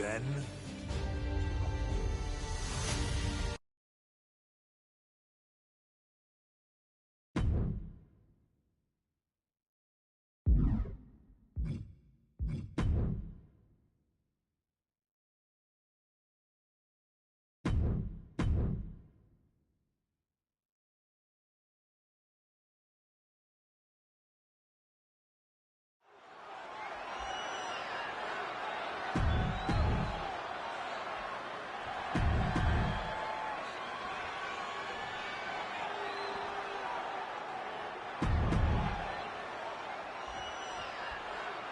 then?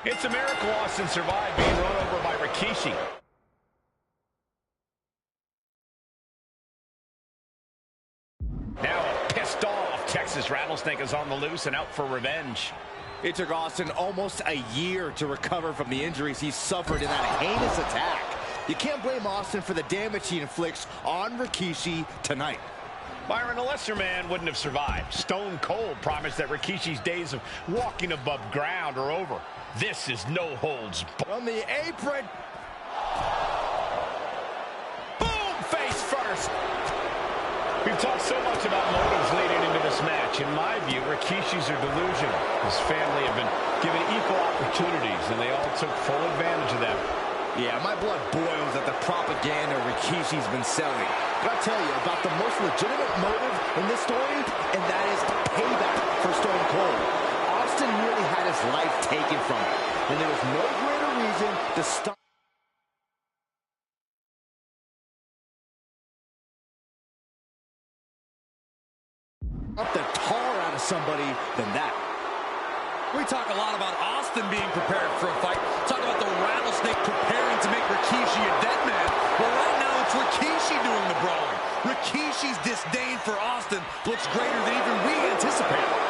It's a miracle Austin survived being run over by Rikishi. Now a pissed off Texas Rattlesnake is on the loose and out for revenge. It took Austin almost a year to recover from the injuries he suffered in that heinous attack. You can't blame Austin for the damage he inflicts on Rikishi tonight. Byron, a lesser man wouldn't have survived. Stone Cold promised that Rikishi's days of walking above ground are over. This is no holds. On the apron. Boom! Face first. We've talked so much about motives leading into this match. In my view, Rikishi's are delusional. His family have been given equal opportunities, and they all took full advantage of them. Yeah, my blood boils at the propaganda Rikishi's been selling. But I'll tell you about the most legitimate motive in this story, and that is payback for Stone Cold. Austin really had his life taken from him, and there was no greater reason to stop. Up the tar out of somebody than that. We talk a lot about Austin being prepared for a fight. Talk about the Rattlesnake preparing to make Rikishi a dead man. Well, right now it's Rikishi doing the brawling. Rikishi's disdain for Austin looks greater than even we anticipated.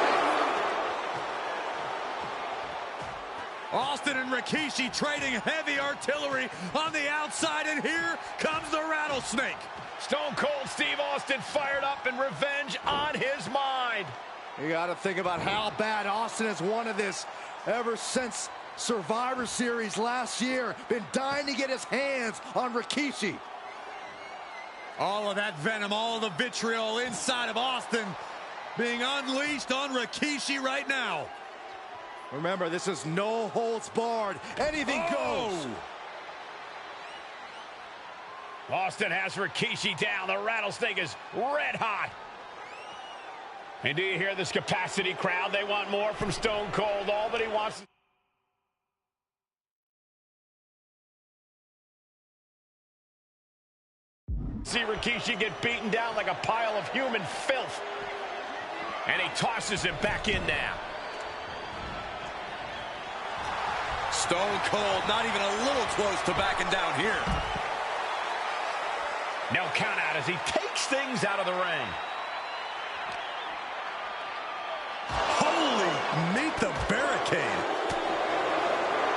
Austin and Rikishi trading heavy artillery on the outside, and here comes the Rattlesnake. Stone Cold Steve Austin fired up and revenge on his mind. You got to think about how bad Austin has wanted this ever since Survivor Series last year. Been dying to get his hands on Rikishi. All of that venom, all of the vitriol inside of Austin being unleashed on Rikishi right now. Remember, this is no holds barred. Anything goes. Austin has Rikishi down. The Rattlesnake is red hot. And do you hear this capacity crowd? They want more from Stone Cold. All that he wants. See Rikishi get beaten down like a pile of human filth. And he tosses him back in now. Stone Cold not even a little close to backing down here. No count out as he takes things out of the ring. Holy, meet the barricade.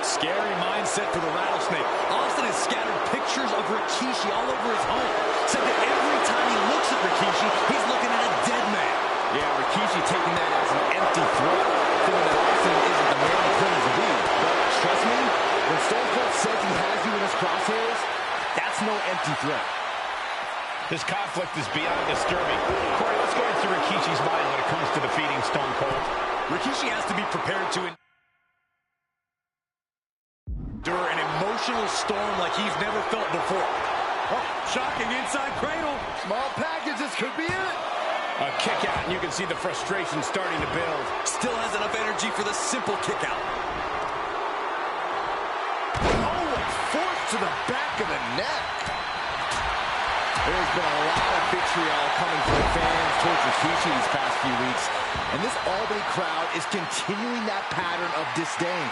Scary mindset for the Rattlesnake. Austin has scattered pictures of Rikishi all over his home. Said that every time he looks at Rikishi, he's looking at a dead man. Yeah, Rikishi taking that as an empty threat, feeling that Austin isn't the man he claims to be. But trust me, when Stone Cold says he has you in his crosshairs, that's no empty threat. This conflict is beyond disturbing. Corey, let's go into Rikishi's mind when it comes to defeating Stone Cold. Rikishi has to be prepared to endure an emotional storm like he's never felt before. Oh, shocking inside cradle. Small packages could be it. A kick out, and you can see the frustration starting to build. Still has enough energy for the simple kick out. Oh, and forced to the back of the neck. There's been a lot of vitriol coming from fans towards Rikishi these past few weeks, and this Albany crowd is continuing that pattern of disdain.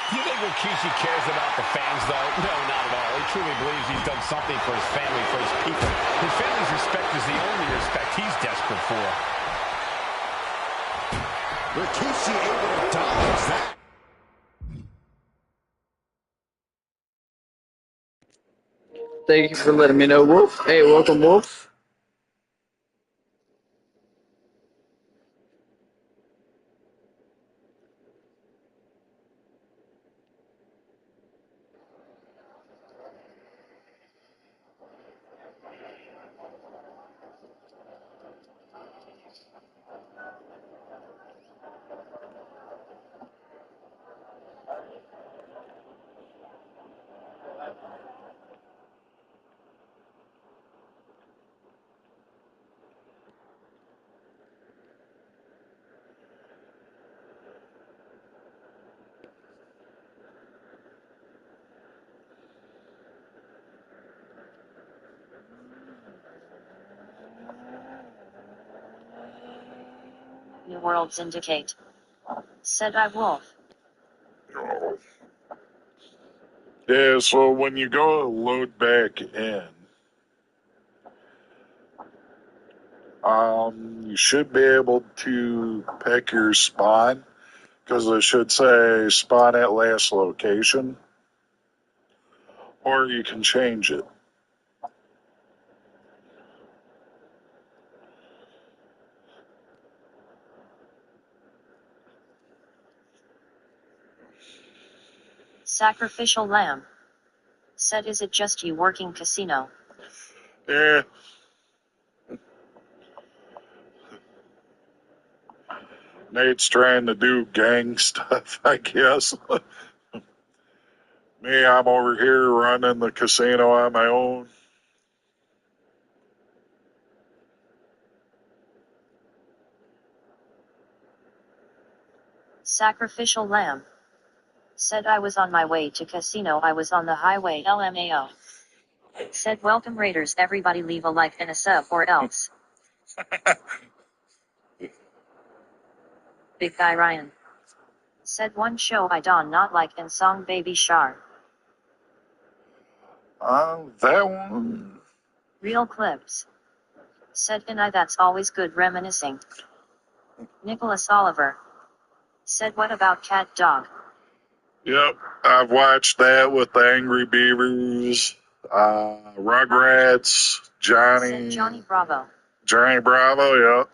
You think Rikishi cares about the fans, though? No, not at all. He truly believes he's done something for his family, for his people. His family's respect is the only respect he's desperate for. Rikishi able to dodge that. Thank you for letting me know, Wolf. Hey, welcome, Wolf. New Worlds indicate? Said I Wolf. Oh. Yeah, so when you go to load back in, you should be able to pick your spawn, because it should say spawn at last location, or you can change it. Sacrificial Lamb. Said is it just you working casino? Yeah. Nate's trying to do gang stuff, I guess. Me, I'm over here running the casino on my own. Sacrificial Lamb. Said I was on my way to casino, I was on the highway LMAO. Said welcome Raiders, everybody leave a like and a sub or else. Big Guy Ryan. Said one show I don't not like and song Baby Shark. That one. Real clips. Said and I that's always good reminiscing. Nicholas Oliver. Said what about Cat Dog? Yep, I've watched that with the Angry Beavers, Rugrats, Johnny. Said Johnny Bravo. Johnny Bravo, yep.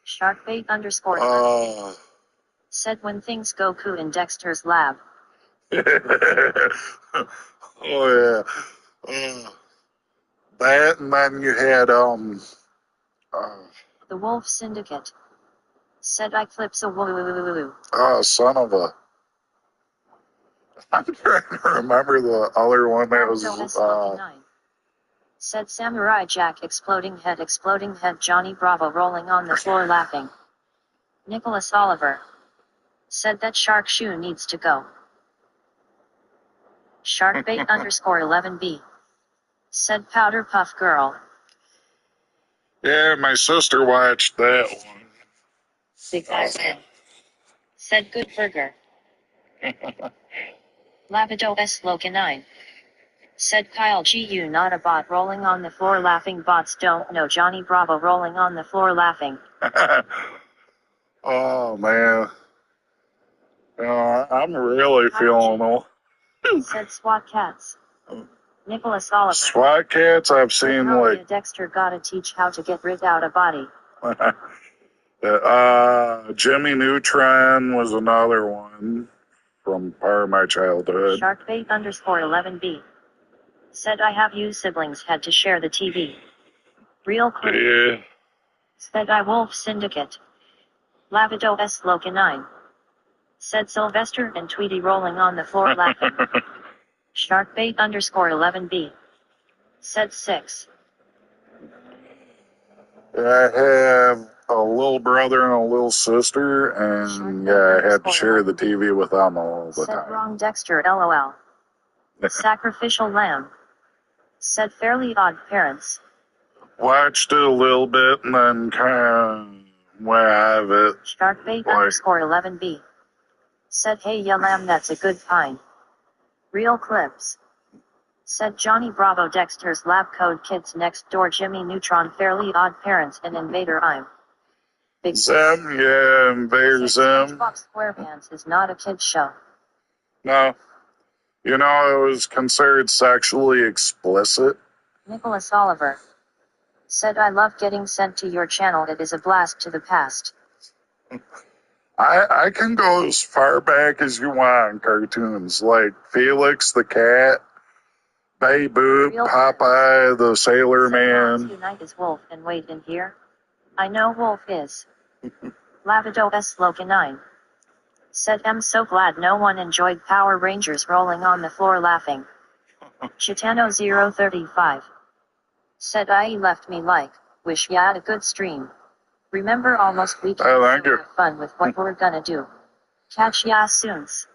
Sharkbait underscore. Said when things go cool in Dexter's lab. Oh yeah. That, and then you had The Wolf Syndicate. Said I clips a woo. son of a. I'm trying to remember the other one that was Said Samurai Jack exploding head Johnny Bravo rolling on the floor laughing. Nicholas Oliver. Said that shark shoe needs to go. Sharkbait underscore 11B. Said Powder Puff Girl. Yeah, my sister watched that one. Big Guy said good burger. Lavido S. Locanine. Said Kyle GU not a bot rolling on the floor laughing, bots don't know Johnny Bravo rolling on the floor laughing. Oh man. I'm really feeling old. Said SWAT Cats. Nicholas Oliver. SWAT Cats, I've seen like. Dexter gotta teach how to get rid out a body. Jimmy Neutron was another one from part of my childhood. Sharkbait underscore 11B. Said I have you siblings had to share the TV. Real quick. Yeah. Said I Wolf Syndicate. Lavido S. Locanine. Said Sylvester and Tweety rolling on the floor laughing. Sharkbait underscore 11B. Said 6. I have a little brother and a little sister, and yeah, I had to share the TV with them all the Said time. wrong Dexter LOL. Sacrificial Lamb. Said Fairly Odd Parents. Watched it a little bit and then kind of went out of it. Sharkbait underscore 11B. Said hey ya lamb, that's a good pine. Real clips. Said Johnny Bravo Dexter's Lab Code Kids Next Door Jimmy Neutron Fairly Odd Parents and Invader I'm. Big Zim, yeah, Invader Zim. Xbox SquarePants is not a kid's show. No. You know, it was considered sexually explicit. Nicholas Oliver. Said I love getting sent to your channel, it is a blast to the past. I can go as far back as you want in cartoons, like Felix the Cat, Bay Boop, Popeye the Sailor Man. Tonight is Wolf and wait in here. I know Wolf is. Lavido S. Locanine. Said I'm so glad no one enjoyed Power Rangers rolling on the floor laughing. Chitano 035. Said I left me like, wish ya had a good stream. Remember almost weekend, Oh, thank you. Have fun with what we're gonna do. Catch ya soons.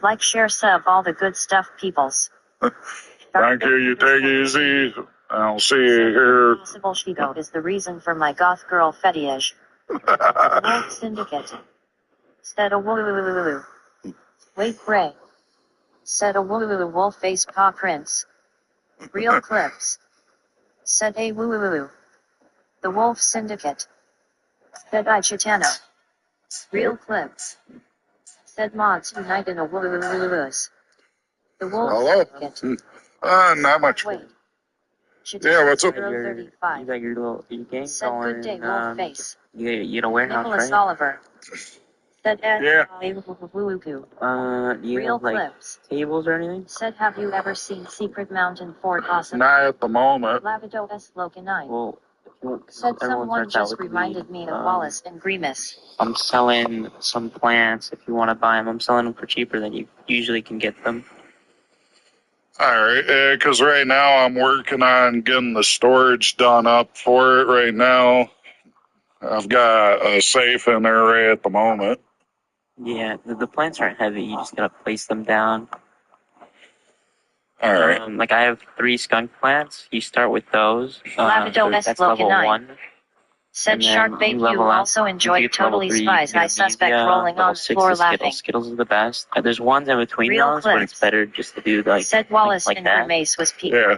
Like, share, sub, all the good stuff, peoples. Thank you, you take it easy. I'll see you here. Possible Shigo is the reason for my goth girl fetish. The Wolf Syndicate. Said a woo. Wait, Bray. Said a woo wolf face paw prints. Real clips. Said a woo. The Wolf Syndicate. Said I Chitano. Real clips. Said mods unite in a woo-woo-woo-woos. The Wolf Hello? Syndicate. Not much. Wait. Yeah, what's up? You 035. got your little game Said going. good day, wolf face. You got a warehouse, Nicholas right? Oliver. Said Yeah. woo-woo-woo. Do you Real have like clips. tables or anything? Said have you ever seen Secret Mountain Fort Awesome? Not at the moment. Lavido S. Loca 9. Well, if you want, Said everyone someone starts out just with reminded me of Wallace and Grimace. I'm selling some plants if you want to buy them. I'm selling them for cheaper than you usually can get them. Alright, because right now I'm working on getting the storage done up for it right now. I've got a safe in there right at the moment. Yeah, the plants aren't heavy. You just gotta place them down. Alright. Like I have 3 skunk plants. You start with those. Lavido S. That's Loca level 9. 1. Said And then Sharkbait you you level up. also enjoyed You get to level Totally 3, you Spies can I get suspect Amnesia. rolling Level on the 6 floor is laughing. Skittles. Skittles is the best. There's ones in between Real those, but it's clips. better just to do like Said Wallace like and that. Grimace was peak. Yeah.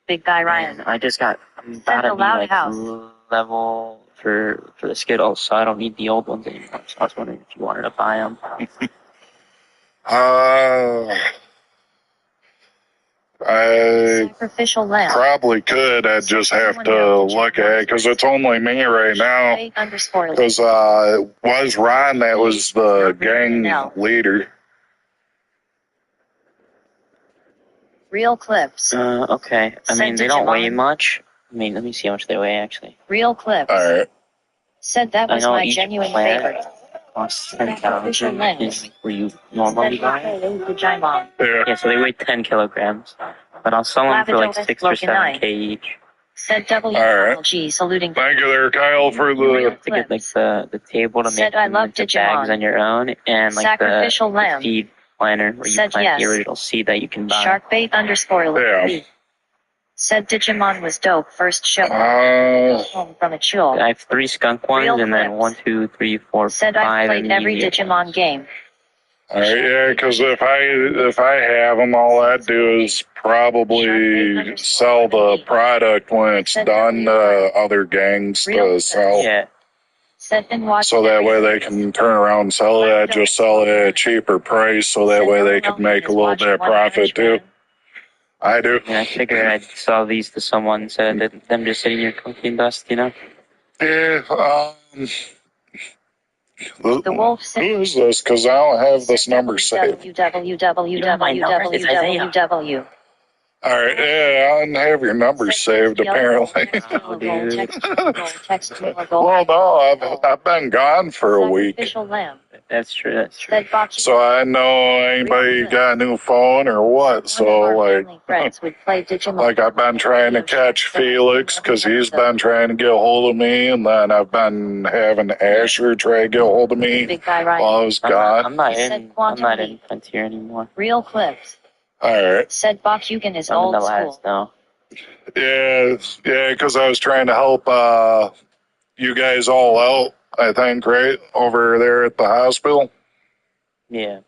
Big guy Ryan. And I just got I'm about Said to the be loud like house. level for the Skittles, so I don't need the old ones anymore. So I was wondering if you wanted to buy them. I Sacrificial lamb. probably could. I'd just have to look at it because it's only me right now. Because it was Ron that was the gang leader. Real clips. Okay. I mean, they don't weigh much. I mean, let me see how much they weigh actually. Real clips. Alright. Said that was I know my each genuine plant favorite. costs Sacrificial 10,000 lambs. where you normally buy it. Yeah. Yeah, so they weigh 10 kilograms. But I'll sell them for like 6 or 7K each. Said WLG saluting. Thank you there, Kyle, for the... To get like the table to Said make I them love into Digimon. bags on your own, and like Sacrificial the lamb. seed planter where you Said plant the yes. original seed that you can buy. Sharkbait _ Yeah. Said Digimon was dope first show. Home from a chul. I have 3 skunk ones, Real and then clips. 1, 2, 3, 4, Said 5 I played every immediate Digimon ones. game. Alright, yeah, because if I have them, all I'd do is probably sell the product when it's done to other gangs to sell. Yeah. Said and watch So that way they can turn around and sell it. I'd just sell it at a cheaper price so that way they could make a little bit of profit too. I do. And I figured I'd sell these to someone instead of them just sitting here collecting dust, you know? Yeah, The Wolf who is this? Because I don't have this number saved. www. Alright, yeah, I didn't have your number saved apparently. Oh, dude. Well, no, I've been gone for a week. Sacrificial lamb. That's true, that's true. Said So I know anybody got a new phone or what. So like I've been trying to catch Felix because he's been trying to get a hold of me, and then I've been having Asher try to get a hold of me Big guy while I Ryan. was gone. I'm not in Frontier anymore. Real clips. Alright. Said Bakugan is I'm in old the school. last now. Yeah, because I was trying to help you guys all out, I think, right? Over there at the hospital. Yeah.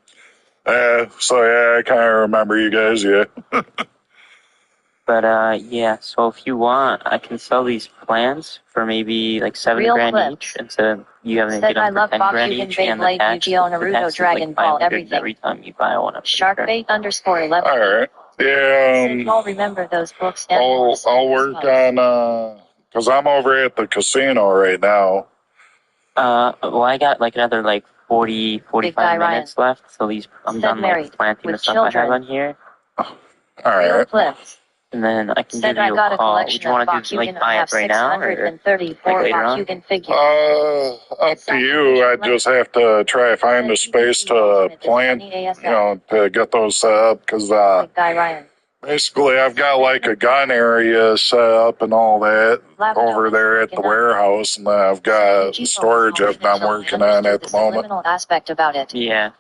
So yeah, I kind of remember you guys, yeah. But yeah, so if you want, I can sell these plants for maybe like 7 Real grand clips. each instead of you having to Said get them I for love 10 grand Bakugan, each, and the Beyblade, tax, Yu-Gi-Oh, the Naruto, tax is Dragon like Ball, 500 everything. every time you buy one. Sharkbait _ 11. Alright. Said Yeah, y'all remember those books and more I'll work on, because I'm over at the casino right now. Well, I got like another like 40, 45 minutes left, so I'm Said done married, like planting with the stuff children. I have on here, Real Alright. clips. and then I can Said give I you got a a call. Would collection you of want to do Bakugan. like I buy have it right now, or 634 like later on? Bakugan figures. Up to you. I just have to try to find a space to plant, to get those set up, because Big guy Ryan. basically I've got like a gun area set up and all that over there at the warehouse, and then I've got storage I've been working on at the moment. Aspect about it. Yeah.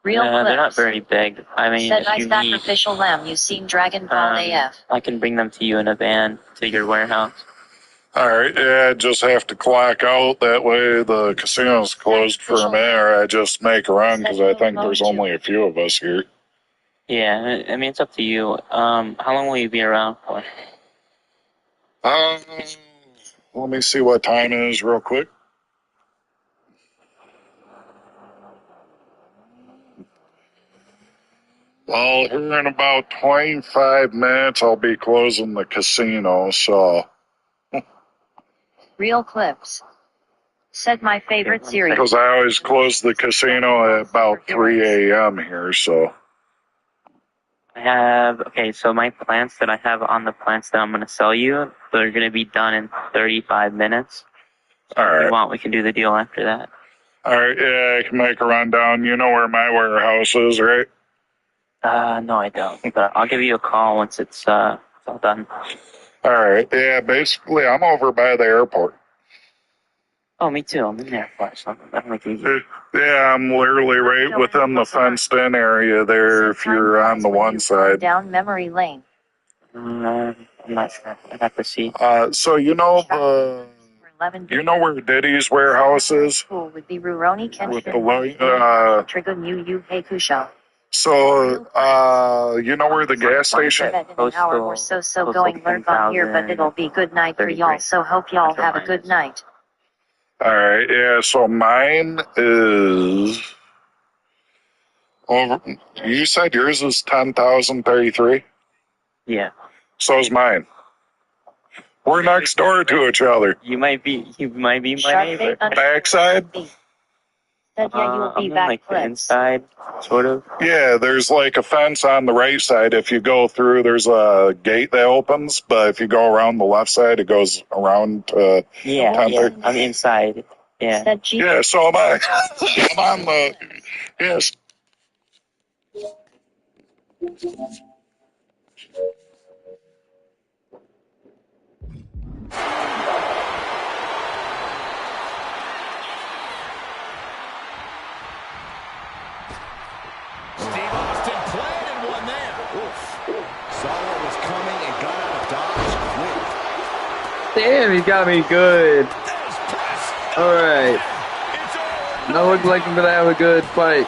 Real clips. They're not very big. I mean, Said if I you need, sacrificial lamb. You seen Dragon Ball AF. I can bring them to you in a van to your warehouse. All right, yeah, I just have to clock out. That way the casino's closed for a minute, or I just make a run because I think there's only a few of us here. Yeah, I mean, it's up to you. How long will you be around for? Let me see what time it is real quick. Well, here in about 25 minutes, I'll be closing the casino, so... Real clips. Said my favorite series. Because I always close the casino at about 3 a.m. here, so... Okay, so my plants that I have on the plants that I'm going to sell you, they're going to be done in 35 minutes. So All right. If you want, we can do the deal after that. All right, yeah, I can make a rundown. You know where my warehouse is, right? No, I don't. But I'll give you a call once it's all done. All right, yeah, basically, I'm over by the airport. Oh, me too. I'm in there for something. That'll make it easy. Yeah, I'm literally right within the fenced-in area there if you're on the one side. Down memory lane. I'm not sure. I'd have to see. So you know where Diddy's warehouse is? Would be Rurouni With the So, you know where the gas station? In an hour or so going lurk on here, but it'll be good night for y'all. So hope y'all have a good night. All right, yeah. So mine is over. You said yours is 10,033. Yeah. So is mine. We're next door to each other. You might be my neighbor. Backside? Said yeah, you'll be back like the inside, sort of. Yeah, there's like a fence on the right side. If you go through, there's a gate that opens, but if you go around the left side, it goes around to I'm inside. Yeah. Yeah, so am I. I'm on the... Yes. Damn, he got me good. Alright. Now looks like I'm gonna have a good fight.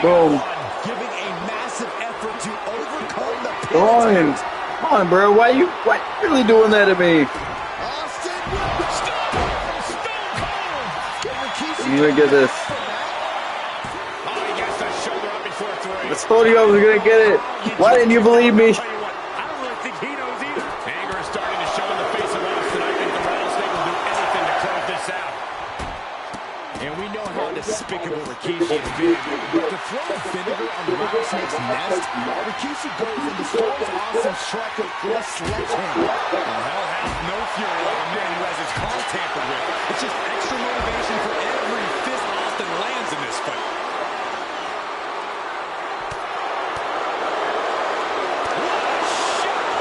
Boom. Giving a massive effort to overcome the Come on, bro. Why you really doing that to me? I'm gonna get this. I told you I was gonna get it. Why didn't you believe me? Despicable Rikishi has been. But to throw vinegar on the rattlesnake's nest, Rikishi goes into Storm's awesome strike with a sledgehammer. Hell has no fury like a man who has his car tampered with. It's just extra motivation for every fist Austin lands in this fight. What a shot!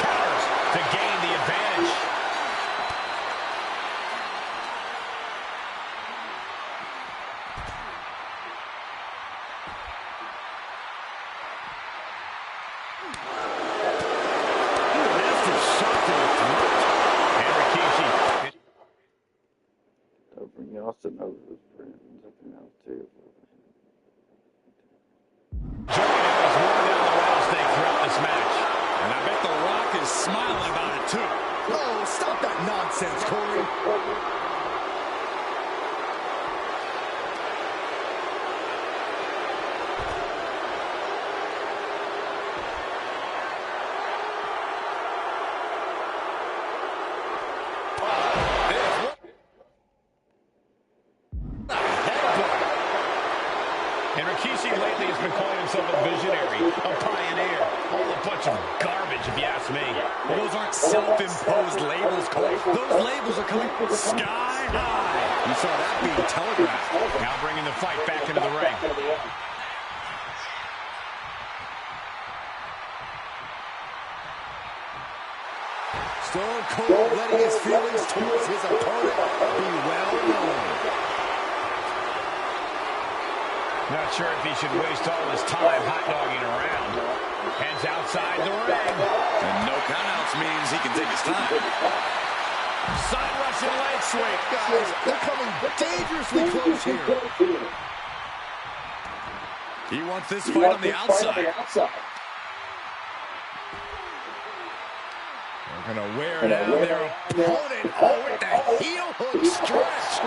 Counters to gain the advantage. Austin knows his friends. Everything else too. Joey has worn down the rattlesnake throughout this match. And I bet The Rock is smiling about it too. Oh, stop that nonsense, Corey. And Rikishi lately has been calling himself a visionary, a pioneer. All a bunch of garbage, if you ask me. Well, those aren't self-imposed labels, Cole. Those labels are coming sky high. You saw that being telegraphed. Now bringing the fight back into the ring. Stone Cold letting his feelings towards his opponent be well known. Not sure if he should waste all his time hot-dogging around. Heads outside the ring. And no countouts means he can take his time. Russian leg sweep. Guys, they're coming dangerously close here. He wants this fight on the outside. They're going to wear down their opponent. Oh, with the heel hook stretch.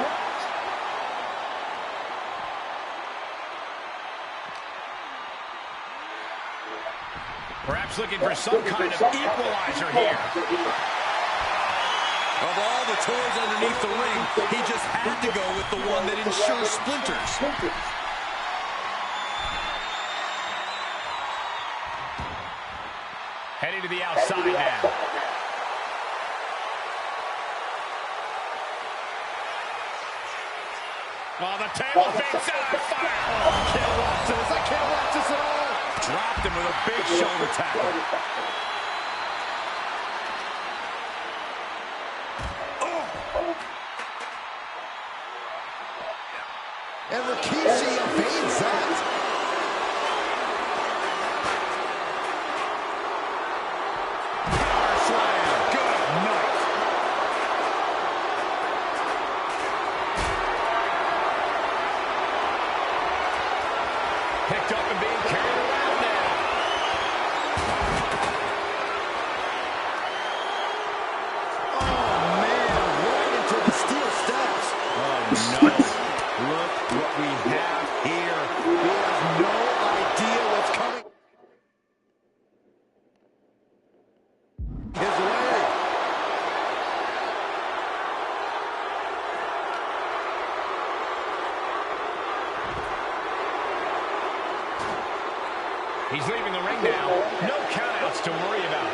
Perhaps looking for some kind of equalizer here. Of all the toys underneath the ring, he just had to go with the one that ensures splinters. Heading to the outside now. Oh, the table fakes out of fire. Oh, I can't watch this. I can't watch this at all. Dropped him with a big shoulder tackle. And Rikishi evades that. Power slam. Good night. Picked up and being carried around now. Oh, man, right into the steel steps. Oh, no. Look what we have here. He has no idea what's coming his way. He's leaving the ring now. No countouts to worry about.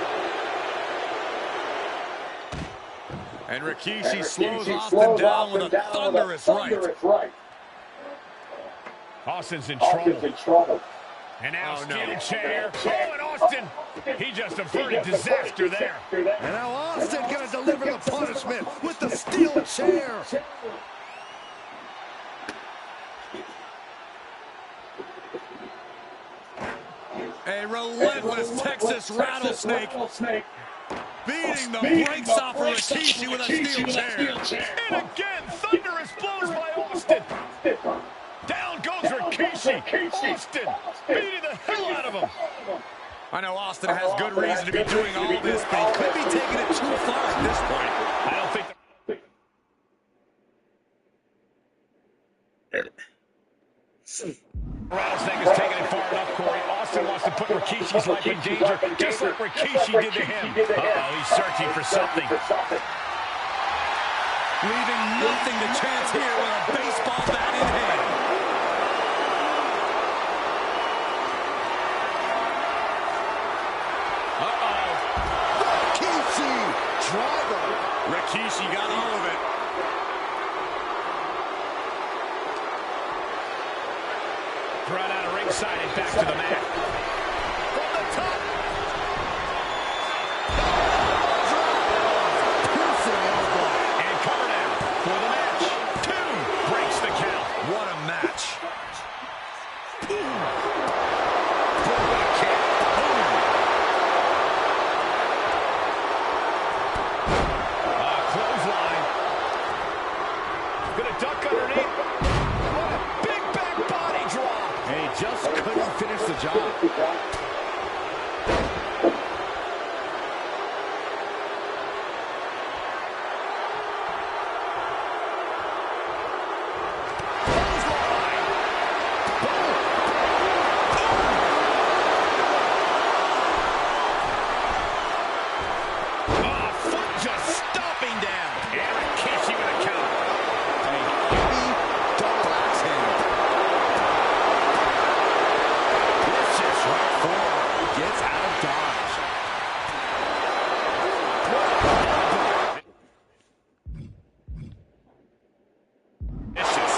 And Rikishi slows Austin down with a thunderous right. Austin's in trouble. And now Oh, no. steel chair. Oh, and Austin, he just averted disaster there. And now Austin going to deliver the punishment with the steel chair. A relentless Texas rattlesnake beating the brakes off of Rikishi with a steel chair. And again, thunderous blows by Austin. Down goes Rikishi. Austin beating the hell out of him. I know Austin has good reason to be doing all this, but he could be taking it too far at this point. I don't think Rattlesnake has taken it far enough, Corey. Austin wants to put Rikishi's life in danger, just like Rikishi did to him. Uh-oh, he's searching for something. Leaving nothing to chance here with a baseball bat in hand. Rikishi driver. Rikishi got all of it. Brought out of ringside and back to the mat. From the top. Piercing elbow. And cover now for the match. 2 breaks the count. What a match. Bulldog kick. Clothesline. Gonna duck underneath. What a big back body drop. And he just couldn't finish the job. Foot just stomping down. And Rikishi with a count. A heavy double axe handle. Vicious right forward. Gets out of dodge. Vicious.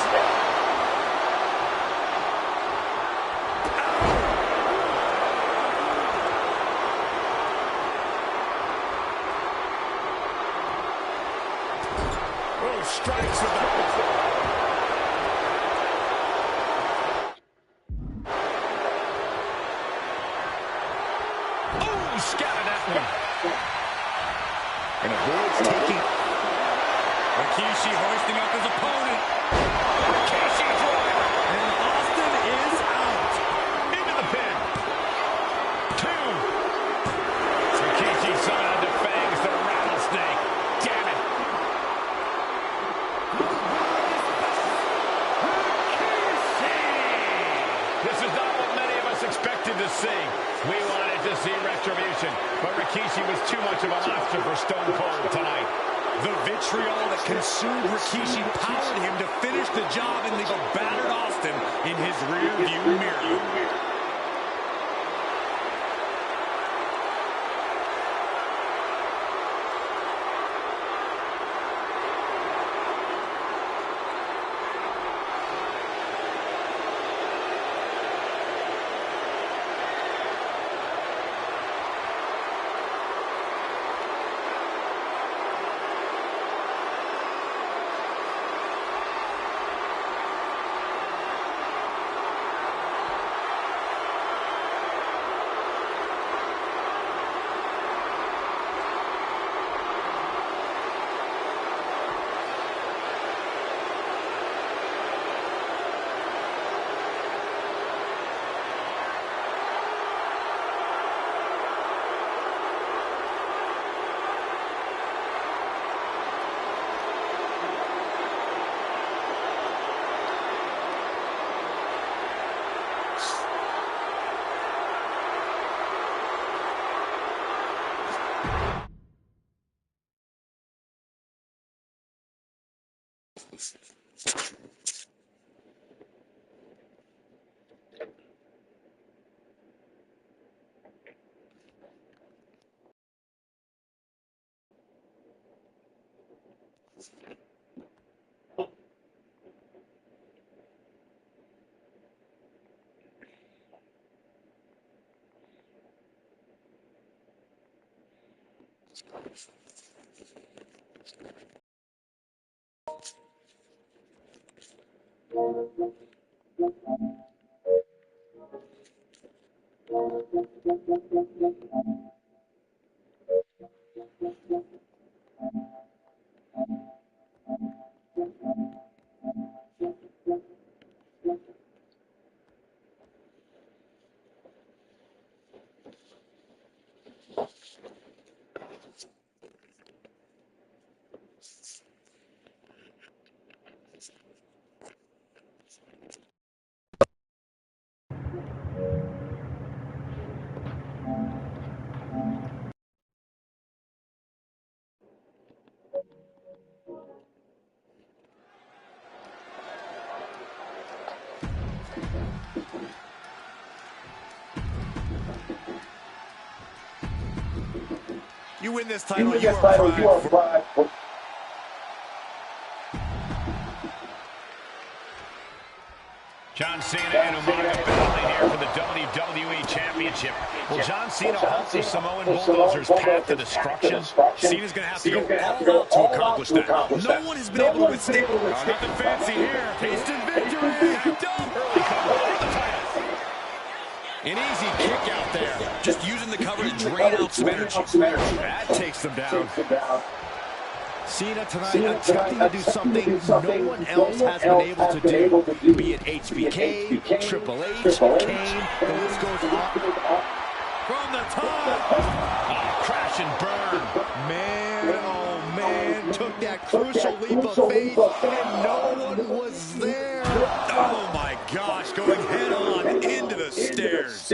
Oh, strikes with the... Oh, scattered that one. And avoids taking Rikishi hoisting up his opponent. Rikishi driver. And Austin is out. Into the pin. 2. Rikishi somehow defangs the rattlesnake. Damn it. This is not what many of us expected to see. We wanted to see retribution, but Rikishi was too much of a monster for Stone Cold tonight. The vitriol that consumed Rikishi powered him to finish the job and leave a battered Austin in his rear-view mirror. You win this title, you are prideful. John Cena and Umaga battling here for the WWE Championship. Will John Cena halt the Samoan Bulldozer's path to destruction? Cena's going to have to go all out to accomplish that. No one has been able to withstand. Nothing fancy here. Tasted victory. Act up. Early cover for the title. An easy kick out there. Just using the cover to drain out some energy. That takes them down. Cena tonight attempting to do something no one else has been able to do. Be it HBK, Triple H, Kane, the list goes on. From the top. Crash and burn. Man, oh man, took that crucial leap of faith and no one was there. Oh my gosh, going head on into the stairs.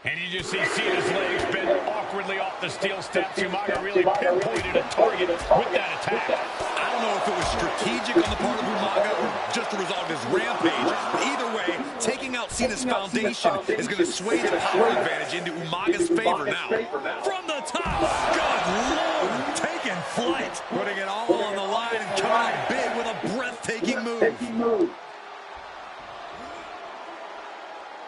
And you just see Cena's legs bend awkwardly off the steel steps. Umaga really pinpointed a target with that attack. I don't know if it was strategic on the part of Umaga or just the result of his rampage. But either way, taking out Cena's foundation is going to sway the power advantage into Umaga's favor now. From the top, good Lord, taking flight. Putting it all on the line and coming out big with a breathtaking move.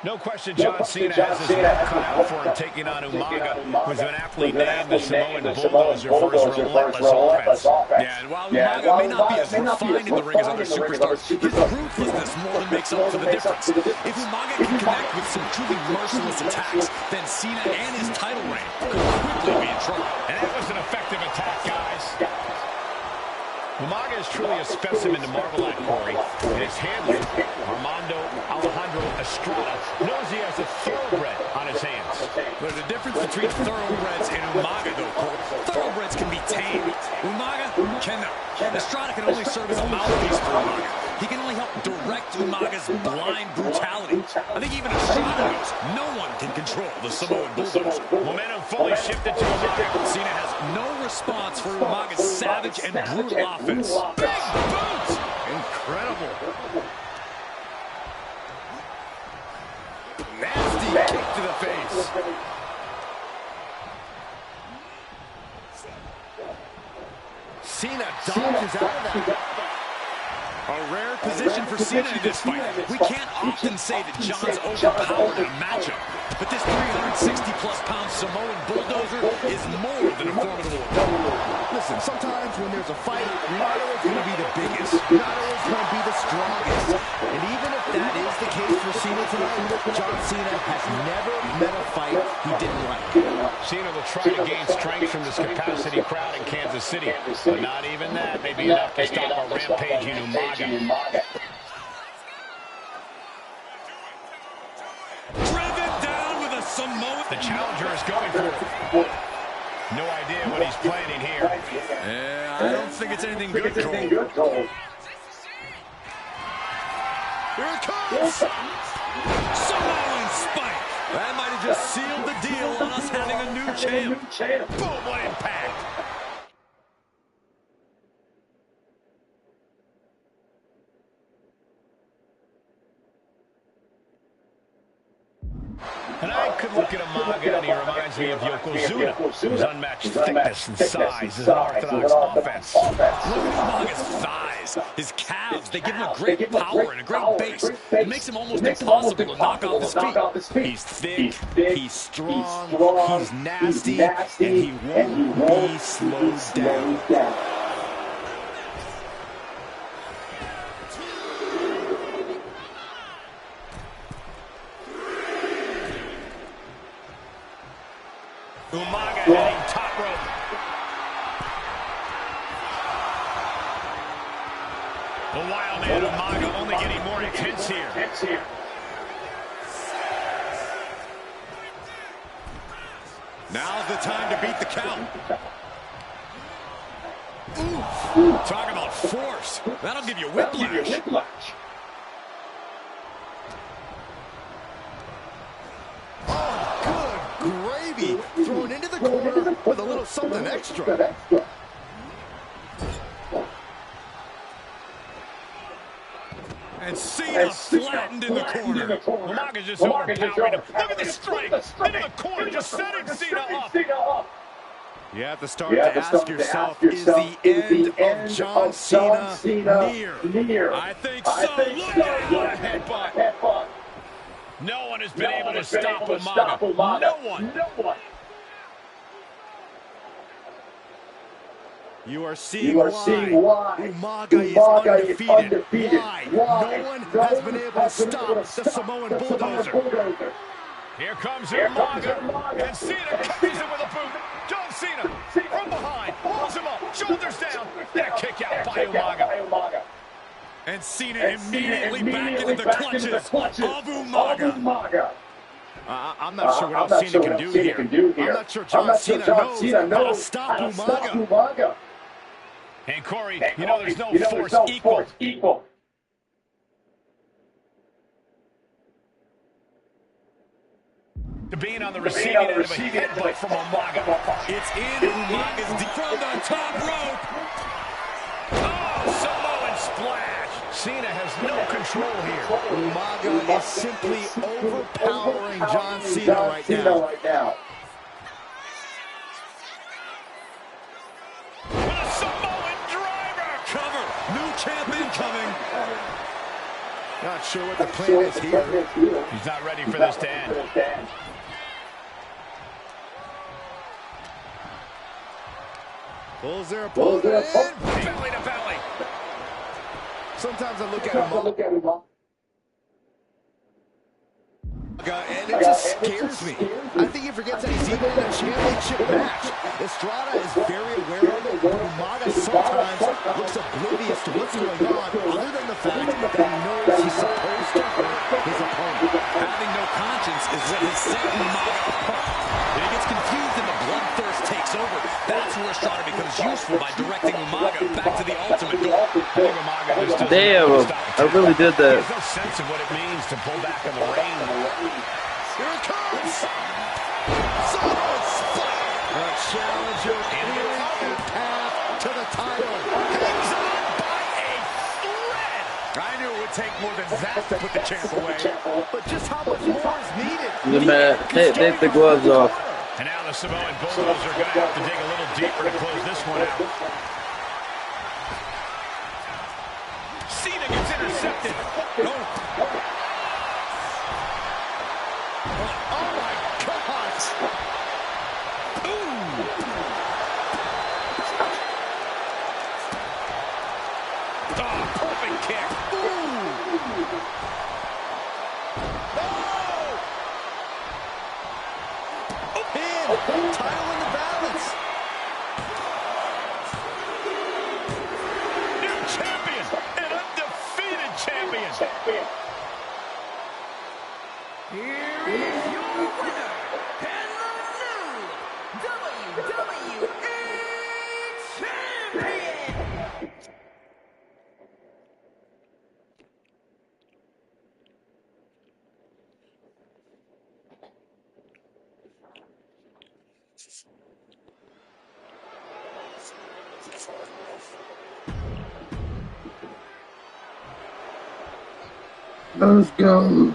No question John Cena has his work cut out for him taking on Umaga, who's been aptly named the Samoan Bulldozer for his relentless offense. Yeah, and while Umaga may not be as refined in the ring as other superstars, his ruthlessness more than makes up for the difference. If Umaga can connect with some truly merciless attacks, then Cena and his title reign could quickly be in trouble. And that was an effective attack, guys. Umaga is truly a specimen to marvel at, Corey. And his handler, Alejandro Estrada, knows he has a thoroughbred on his hands. There's a difference between thoroughbreds and Umaga, though, Cole. Thoroughbreds can be tamed. Umaga cannot. Estrada can only serve as a mouthpiece for Umaga. He can only help direct Umaga's blind brutality. I think even Estrada knows no one can control the Samoan Bulldozer. Momentum fully shifted to Umaga. Cena has no response for Umaga's savage and brutal offense. Big boot! Incredible. Nasty kick to the face. Cena dodges out of that. A rare position for Cena in this fight. We can't often say that John's overpowered in a matchup, but this 360-plus-pound Samoan Bulldozer is more than a formidable opponent. Listen, sometimes when there's a fight, you're not always going to be the biggest. You're not always going to be the strongest. And even if that is the case for Cena tonight, John Cena has never met a fight he didn't like. Cena will try to gain strength from this capacity crowd in Kansas City, but not even that may be enough to stop a rampaging Umaga. Driven down with a Samoan. The challenger is going for it. No idea what he's planning here. Yeah, I don't think it's anything good, Cole. Here it comes! Samoan spike. That might have just sealed the deal on us having a new champ. Boom, what impact. And I could look at Umaga and he reminds me of Yokozuna, whose unmatched thickness and size is an orthodox offense. Look at Umaga's thighs, his calves. They give him a great power and a great base. It makes him almost impossible to knock off his feet. He's thick, he's strong, he's nasty, and he won't be slowed down. Umaga heading top rope. The wild man Umaga only getting more intense here. Now's the time to beat the count. Ooh, talk about force. That'll give you whiplash. Thrown into the corner with a little something extra. And Cena flattened in the corner. Umaga's just overpowering him. Look at the strike into the corner, just setting Cena up. You have to start to ask yourself, is the end of John Cena near? I think so. Look at what a headbutt. No one has been able to stop Umaga. No one. You are seeing why Umaga is undefeated. Why no one has been able to stop the Samoan Bulldozer. Here comes Umaga, and Cena carries him with a boot. John Cena from behind, pulls him up, shoulders down, and a kick out by Umaga. And Cena immediately back into the clutches of Umaga. I'm not sure what else Cena can do here. I'm not sure John Cena knows how to stop Umaga. And Corey, you know there's no force equal. To being on the receiving end of a headbutt from Umaga. It's in Umaga's deep from the top rope. Oh, Samoan splash. Cena has no control here. Umaga is simply overpowering John Cena right now. With a Samoan driver. Cover. New champ incoming. Not sure what the plan is here. He's not ready for this to end. Pulls their opponent in. Belly to belly. Sometimes I look at him and it just scares me. I think he forgets that he's even in a championship match. Estrada is very aware of it, Umaga sometimes looks oblivious to what's going on, other than the fact that he knows he's supposed to hurt his opponent. Having no conscience is what has set Umaga apart. When he gets confused and the bloodthirst takes over, that's where Estrada becomes useful by directing Umaga back to the ultimate goal. I think Umaga just doesn't Damn, I really did that. He has no sense of what it means to pull back in the ring. Here it comes! The challenger clearing a path to the title. Hangs on by a thread. I knew it would take more than that to put the champ away. But just how much more is needed? The man, take the gloves off. And now the Samoan Bulldogs are going to have to dig a little deeper to close this one out. Cena gets intercepted. Oh my God! Oh, perfect kick. Title in the balance. New champion, an undefeated champion. Here is your winner, and the new WWE Champion! Let's go.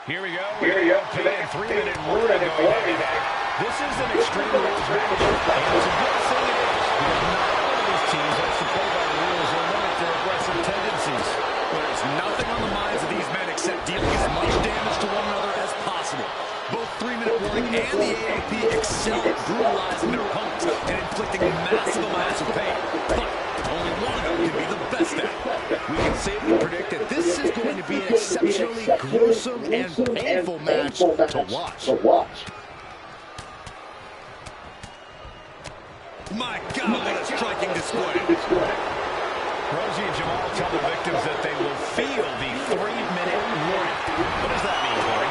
Here we go. Paying 3-minute warning going head-to-head. This is an Extreme Rules match. And it's a good thing it is, because not all of these teams have to play by the rules or limit their aggressive tendencies. There's nothing on the minds of these men except dealing as much damage to one another as possible. Both 3-minute warning and the AOP excel at brutalizing their opponents and inflicting massive amounts of pain. But only one of them can be the best at it. We can safely predict that this is going to be an exceptionally gruesome and painful match to watch. My God, what a striking display. Rosie and Jamal tell the victims that they will feel the 3-minute warning. What does that mean, Corey?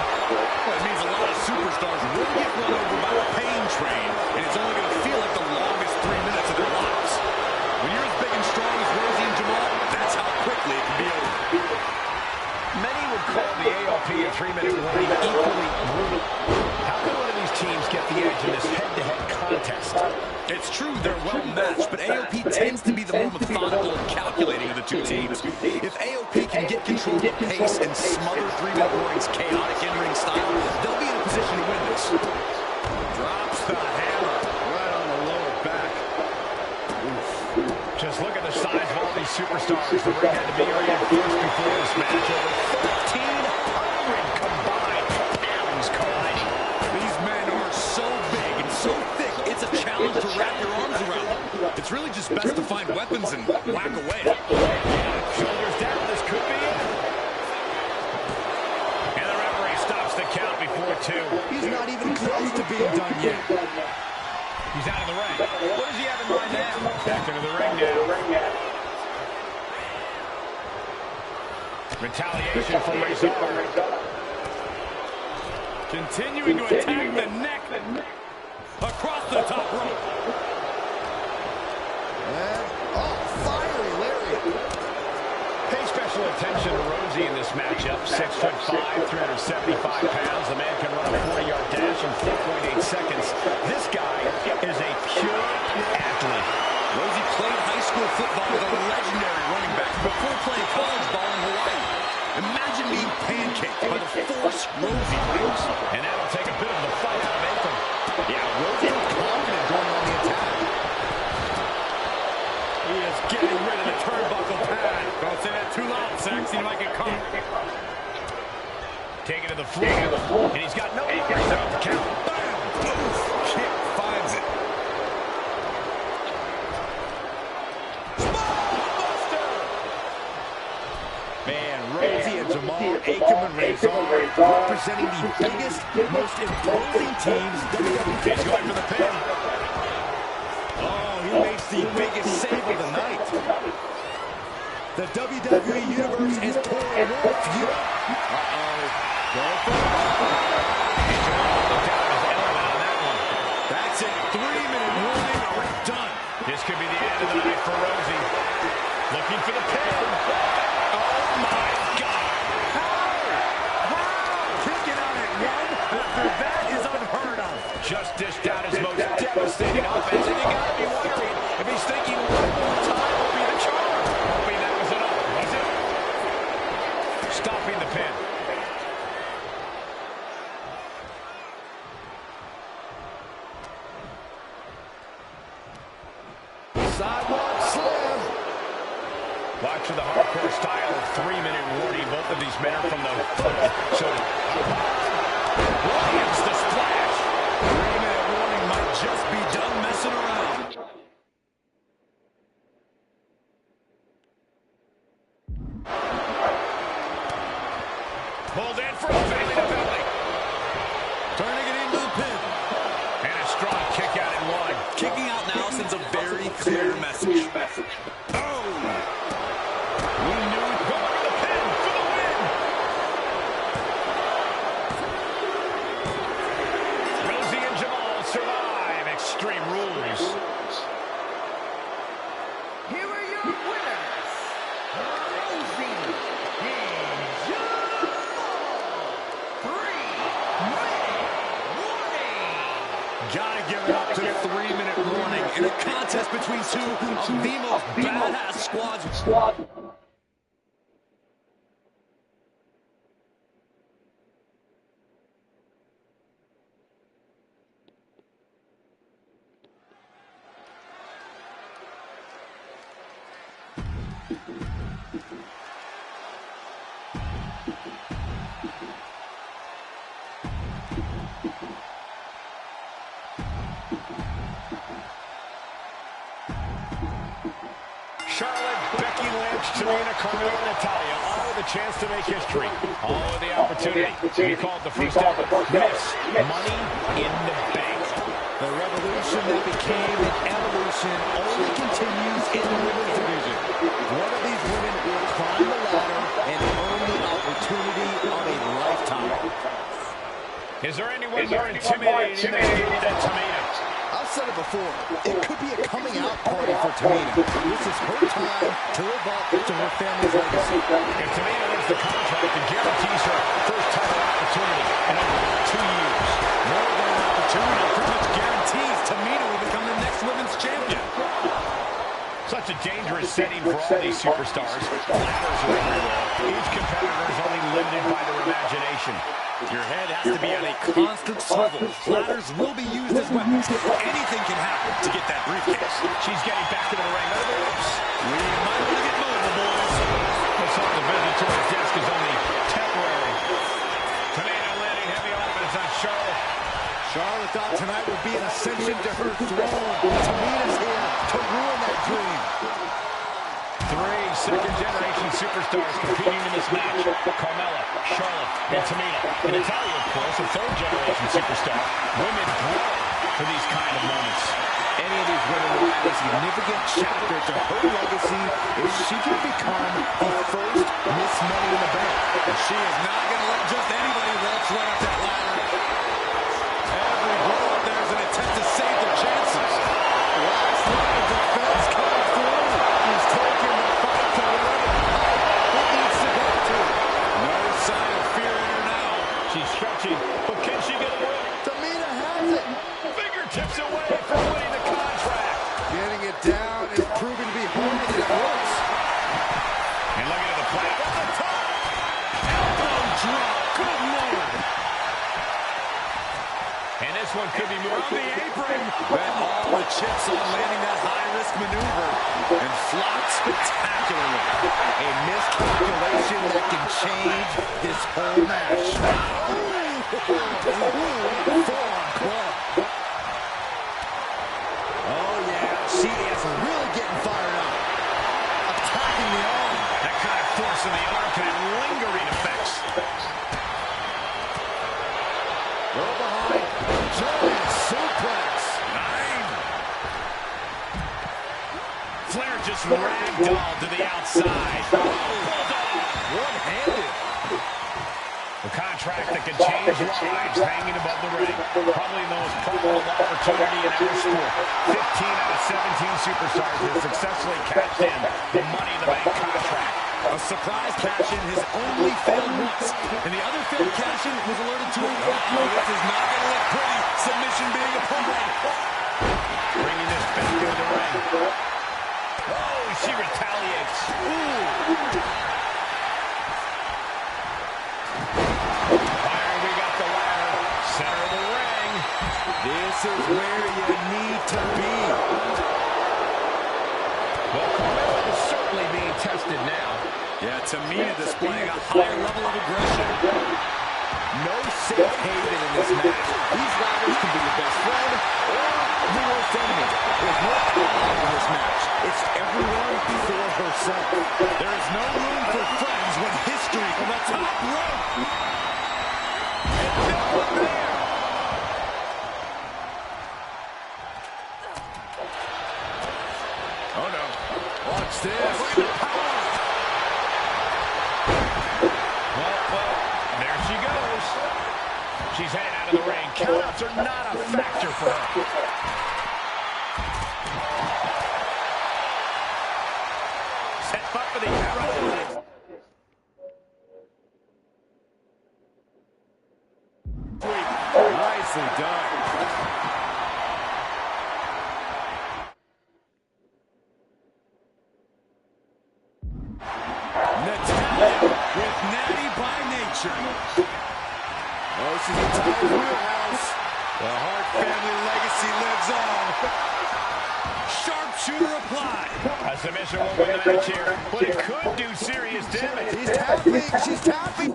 Well, it means a lot of superstars will get run over by a pain train, and it's only going to feel like the longest 3 minutes of their lives. When you're as big and strong as Rosie and Jamal, that's how quickly it can be over. Many would call the AOP a 3-minute warning equally brutal. How can one of these teams get the edge in this head-to-head contest? It's true they're well matched, but AOP tends to be the more methodical and calculating of the two teams. If AOP can get control of the pace and smother 3-minute warning's chaotic in-ring style, they'll be in a position to win this. Drops the hammer right on the lower back. Oof. Just look at the size of all these superstars. The ring had to be reinforced before this match. Over 1,300 combined pounds colliding. These men are so big and so thick, it's a challenge to wrap your arms around them. It's really just best to find weapons and whack away. Shoulders down, this could be it. And the referee stops the count before 2. He's not even close to being done yet. He's out of the ring. What does he have in mind now? Back into the ring now. Retaliation from Rizal. Continuing to attack the neck. Across the top rope. And, fiery lariat. Pay special attention to Rosie in this matchup. 6'5", 375 pounds. The man can run a 40-yard dash in 4.8 seconds. This guy is a pure athlete. Rosie played high school football with a legendary running back before playing college ball in Hawaii. Imagine being pancaked by the force Rosie brings. And that'll take a bit of the fight out of Anthem. Yeah, Rosie is confident going on the attack. He is getting rid of the turnbuckle pad. Don't say that too loud, Sax. You might get caught. Taking to the floor. And he's got no worries about the count. Bam! Oof! Kick finds it. Man, Rosie and Jamal Akam and Razor, representing the biggest, most imposing teams WWE. He's going for the pin. Oh, he makes the biggest save of the night. The WWE Universe is pouring more fuel. Go for it. That's it. 3-minute warning. We're done. This could be the end of the night for Rosie. Looking for the pin. Oh, my God. Kicking out at 1 after that is unheard of. Just dished out his most devastating offense, and you gotta be wondering if he's thinking one more time will be the charm. Hoping that was enough, was it? Stopping the pin. Sidewalk slam. Watch for the hardcore style of 3-minute warning. Both of these men are from the so Williams the splash. 3-minute warning might just be done messing around. Pulled in for a failing ability. Turning it into the pin. And a strong kick out at 1. Kicking out now sends a very clear message. Oh! We knew he'd go for the pin for the win. Rosie and Jamal survive Extreme Rules. Here are your winners, Rosie and Jamal. 3-minute warning. Gotta give it up to the 3-minute warning in a contest between two of the most badass squads. Charlotte, Becky Lynch, Tamina, Carmella, and Natalya, all with a chance to make history. All with the opportunity to be called the first ever Miss Money in the Bank. The revolution that became an evolution only continues in the women's division. One of these women will climb the ladder and earn the opportunity of a lifetime. Is there anyone more intimidating in this game than Tamina? I've said it before, it could be a coming out party for Tamina. This is her time to live up to her family's legacy. If Tamina wins the contract, it guarantees her first title opportunity in over 2 years. More than an opportunity, pretty much guarantees Tamina will become the next women's champion. Such a dangerous setting for all these superstars. Ladders are everywhere. Each competitor is only limited by their imagination. Your head has to be on a constant swivel. Ladders will be used as weapons. Anything can happen to get that briefcase. She's getting back into the ring. Over the ropes. We might want to get mobile, boys. Looks like the visit to his desk is only temporary. Tamina landing heavy offense on Charlotte. Charlotte thought tonight would be an ascension to her throne. Tamina's here to ruin that dream. 3 second-generation superstars competing in this match. Carmella, Charlotte, and Tamina. And Natalya, of course, a third-generation superstar. Women grow for these kind of moments. Any of these women will add a significant chapter to her legacy if she can become the first Miss Money in the Bank. And she is not going to let just anybody waltz right up that ladder. Every blow up there is an attempt to save their chances. Last line of defense coming through. He's taking the fight to whatever height it needs to go to. No sign of fear in her now. She's stretching, but can she get away? Tamina has it. Fingertips away from winning the contract. Getting it down is proving to be harder than it looks. And looking at the play over the top. Elbow drop. Good Lord. And this one could be more On the apron. Bet all the chips on landing that high-risk maneuver. And flopped spectacularly. A miscalculation that can change this whole match. Forearm club. Oh, yeah. She is really getting fired up. Attacking the arm. that kind of force in the arm can have lingering effects. Go behind. Giant suplex. 9. Flair just ragdolled to the outside. Bulldog. One-handed. A contract that can change lives hanging above the ring. Probably the most profitable opportunity in our sport. 15 out of 17 superstars have successfully cashed in the Money in the Bank contract. A surprise cash-in has only failed once. And the other failed cash-in was alerted to him. Oh, this is not going to look pretty. Submission being applied. Bringing this back into the ring. Oh, she retaliates. Ooh. Center of the ring. This is where you need to be. Well, Carmella is certainly being tested now. Yeah, Tamina displaying a higher level of aggression. No safe haven in this match. These rivals can be your best friend or your worst enemy. There's no ally in this match. It's everyone for herself. There is no room for friends when history from the top rope. And no one there. Oh, no. Watch this. Well, there she goes. She's headed out of the ring. Countouts are not a factor for her. Set up for the arrow. Nicely done. Natalia with natty by nature. Oh, she's in Tyler's wheelhouse. The Hart family legacy lives on. Sharpshooter applied. A submission will win the match here, but it could do serious damage. She's tapping. She's tapping.